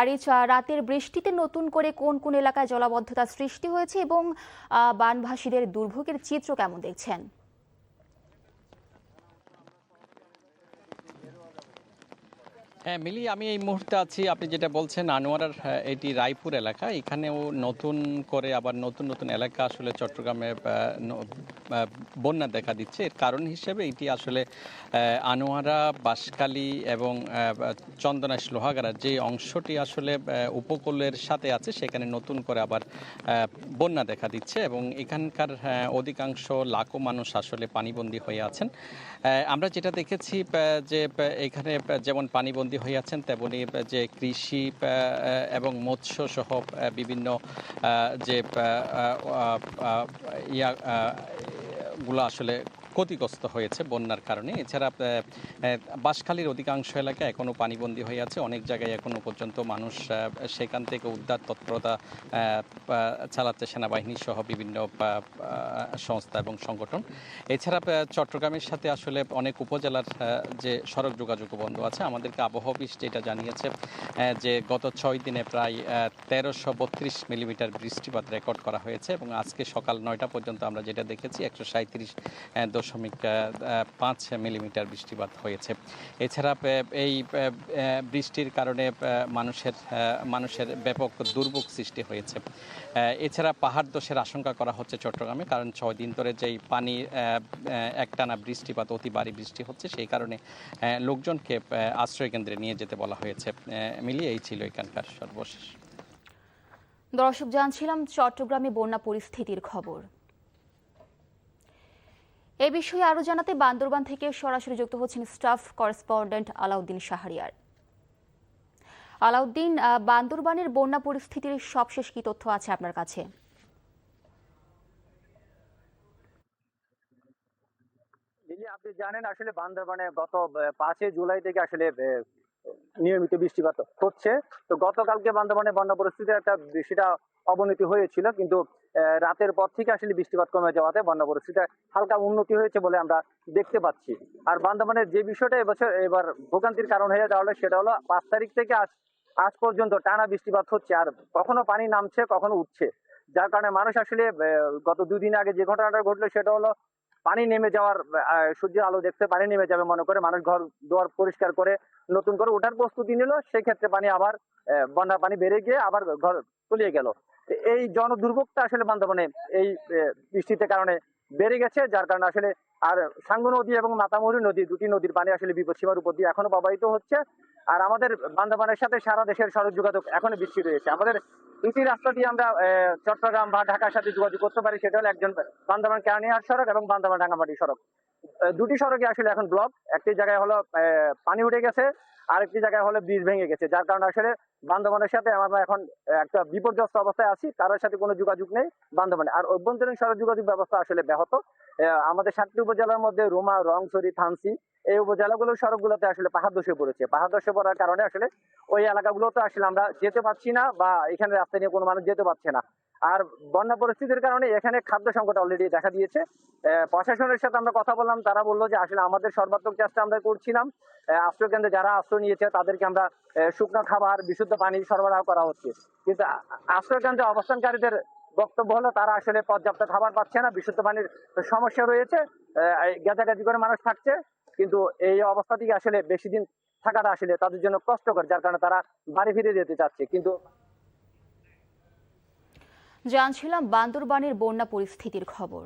আর এই রাতের বৃষ্টিতে নতুন করে কোন কোন এলাকায় জলাবদ্ধতা সৃষ্টি হয়েছে এবং বানভাসীদের দুর্ভোগের চিত্র কেমন দেখছেন? হ্যাঁ, মিলি আমি এই মুহূর্তে আছি আপনি যেটা বলছেন আনোয়ারার এটি রায়পুর এলাকা। এখানেও নতুন করে আবার নতুন নতুন এলাকা আসলে চট্টগ্রামে বন্যা দেখা দিচ্ছে। এর কারণ হিসেবে এটি আসলে আনোয়ারা, বাঁশখালী এবং চন্দনাইশ লোহাগাড়ার যে অংশটি আসলে উপকূলের সাথে আছে সেখানে নতুন করে আবার বন্যা দেখা দিচ্ছে এবং এখানকার অধিকাংশ লাখো মানুষ আসলে পানিবন্দী হয়ে আছেন। আমরা যেটা দেখেছি যে এখানে যেমন পানিবন্দী হয়ে আছেন তেমনি যে কৃষি এবং মৎস্য সহ বিভিন্ন যে গুলো আসলে ক্ষতিগ্রস্ত হয়েছে বন্যার কারণে। এছাড়া বাঁশখালীর অধিকাংশ এলাকা এখনও পানিবন্দী হয়ে আছে। অনেক জায়গায় এখনও পর্যন্ত মানুষ সেখান থেকে উদ্ধার তৎপরতা চালাচ্ছে সেনাবাহিনী সহ বিভিন্ন সংস্থা এবং সংগঠন। এছাড়া চট্টগ্রামের সাথে আসলে অনেক উপজেলার যে সড়ক যোগাযোগ বন্ধ আছে। আমাদেরকে আবহাওয়া অফিস যেটা জানিয়েছে যে গত 6 দিনে প্রায় 1332 মিলিমিটার বৃষ্টিপাত রেকর্ড করা হয়েছে এবং আজকে সকাল 9টা পর্যন্ত আমরা যেটা দেখেছি 137.5 মিলিমিটার বৃষ্টিপাত হয়েছে। এছাড়া এই বৃষ্টির কারণে মানুষের ব্যাপক দুর্ভোগ সৃষ্টি হয়েছে। এছাড়া পাহাড় ধসের আশঙ্কা করা হচ্ছে চট্টগ্রামে, কারণ 6 দিন ধরে যেই পানি একটানা বৃষ্টিপাত অতি ভারী বৃষ্টি হচ্ছে সেই কারণে লোকজনকে আশ্রয় কেন্দ্রে নিয়ে যেতে বলা হয়েছে। মিলিয়ে এই ছিল এখানকার সর্বশেষ। দর্শক, জানছিলাম চট্টগ্রামে বন্যা পরিস্থিতির খবর। এ বিষয়ে আরো জানাতে বান্দরবান থেকে সরাসরি যুক্ত হচ্ছেন স্টাফ করেসপন্ডেন্ট আলাউদ্দিন শাহরিয়ার। আলাউদ্দিন, বান্দরবানের বন্যা পরিস্থিতির সবশেষ কি তথ্য আছে আপনার কাছে? আপনি জানেন আসলে বান্দরবানে গত 5 জুলাই থেকে আসলে নিয়মিত বৃষ্টিপাত হচ্ছে। তো গতকালকে বান্দরবানে বন্যা পরিস্থিতির একটা বেশিটা অবনতি হয়েছিল, কিন্তু রাতের পর থেকে আসলে বৃষ্টিপাত কমে যাওয়াতে বন্যা পরিস্থিতি হালকা উন্নতি হয়েছে বলে আমরা দেখতে পাচ্ছি। আর বান্দরবানের যে বিষয়টা এবার ভোগান্তির কারণ হয়ে দাঁড়ালো সেটা হলো 5 তারিখ থেকে আজ পর্যন্ত টানা বৃষ্টিপাত হচ্ছে, আর কখনো পানি নামছে কখনো উঠছে। যার কারণে মানুষ আসলে গত 2 দিন আগে যে ঘটনাটা ঘটলো সেটা হলো পানি নেমে যাওয়ার সূর্যের আলো দেখতে পানি নেমে যাবে মনে করে মানুষ ঘর দুয়ার পরিষ্কার করে নতুন করে ওঠার প্রস্তুতি নিল। সেই ক্ষেত্রে পানি আবার বন্যার পানি বেড়ে গিয়ে আবার ঘর তলিয়ে গেল। এই জন দুর্ভোগটা আসলে বান্দরবানে এই বৃষ্টিতে কারণে বেড়ে গেছে, যার কারণে আসলে আর সাঙ্গু নদী এবং মাতামুহুরী নদী, দুটি নদীর পানি আসলে বিপদসীমার উপর দিয়ে এখনো প্রবাহিত হচ্ছে। আর আমাদের বান্দরবানের সাথে সারা দেশের সড়ক যোগাযোগ এখনো বিচ্ছিন্ন রয়েছে। আমাদের দুটি রাস্তা দিয়ে আমরা চট্টগ্রাম বা ঢাকার সাথে যোগাযোগ করতে পারি, সেটা হলো একজন বান্দরবান কেরানীহাট সড়ক এবং বান্দরবান রাঙামাটি সড়ক। দুটি সড়কে আসলে এখন ব্লক। একটি জায়গায় হলো পানি উঠে গেছে, আরেকটি জায়গায় হলো ব্রিজ ভেঙে গেছে, যার কারণে আসলে বান্দরবানের সাথে আমরা এখন একটা বিপর্যস্ত অবস্থায় আছি। কারোর সাথে কোনো যোগাযোগ নেই বান্দরবানে। আর অভ্যন্তরীণ সড়ক যোগাযোগ ব্যবস্থা আসলে ব্যাহত। আমাদের 7টি উপজেলার মধ্যে রুমা, রংছড়ি, থানচি এই উপজেলাগুলোর সড়কগুলোতে আসলে পাহাড় ধসে পড়েছে। পাহাড় ধসে পড়ার কারণে আসলে ওই এলাকাগুলোতে আসলে আমরা যেতে পারছি না, বা এখানে রাস্তা নিয়ে কোনো মানুষ যেতে পারছে না। আর বন্যা পরিস্থিতির কারণে এখানে খাদ্য সংকট অলরেডি দেখা দিয়েছে। প্রশাসনের সাথে আমরা কথা বললাম, তারা বললো যে আসলে আমাদের সর্বাত্মক চেষ্টা আমরা করছিলাম। আশ্রয় কেন্দ্রে যারা আশ্রয় নিয়েছে তাদেরকে আমরা শুকনো খাবার, বিশুদ্ধ পানি সরবরাহ করা হচ্ছে, কিন্তু আশ্রয় কেন্দ্রে অবস্থানকারীদের বক্তব্য হলো তারা আসলে পর্যাপ্ত খাবার পাচ্ছে না, বিশুদ্ধ পানির সমস্যা রয়েছে, গেজাগেজি করে মানুষ থাকছে। কিন্তু এই অবস্থা থেকে আসলে বেশি দিন থাকাটা আসলে তাদের জন্য কষ্টকর, যার কারণে তারা বাড়ি ফিরে যেতে চাচ্ছে। কিন্তু জানছিলাম বান্দরবানের বন্যা পরিস্থিতির খবর।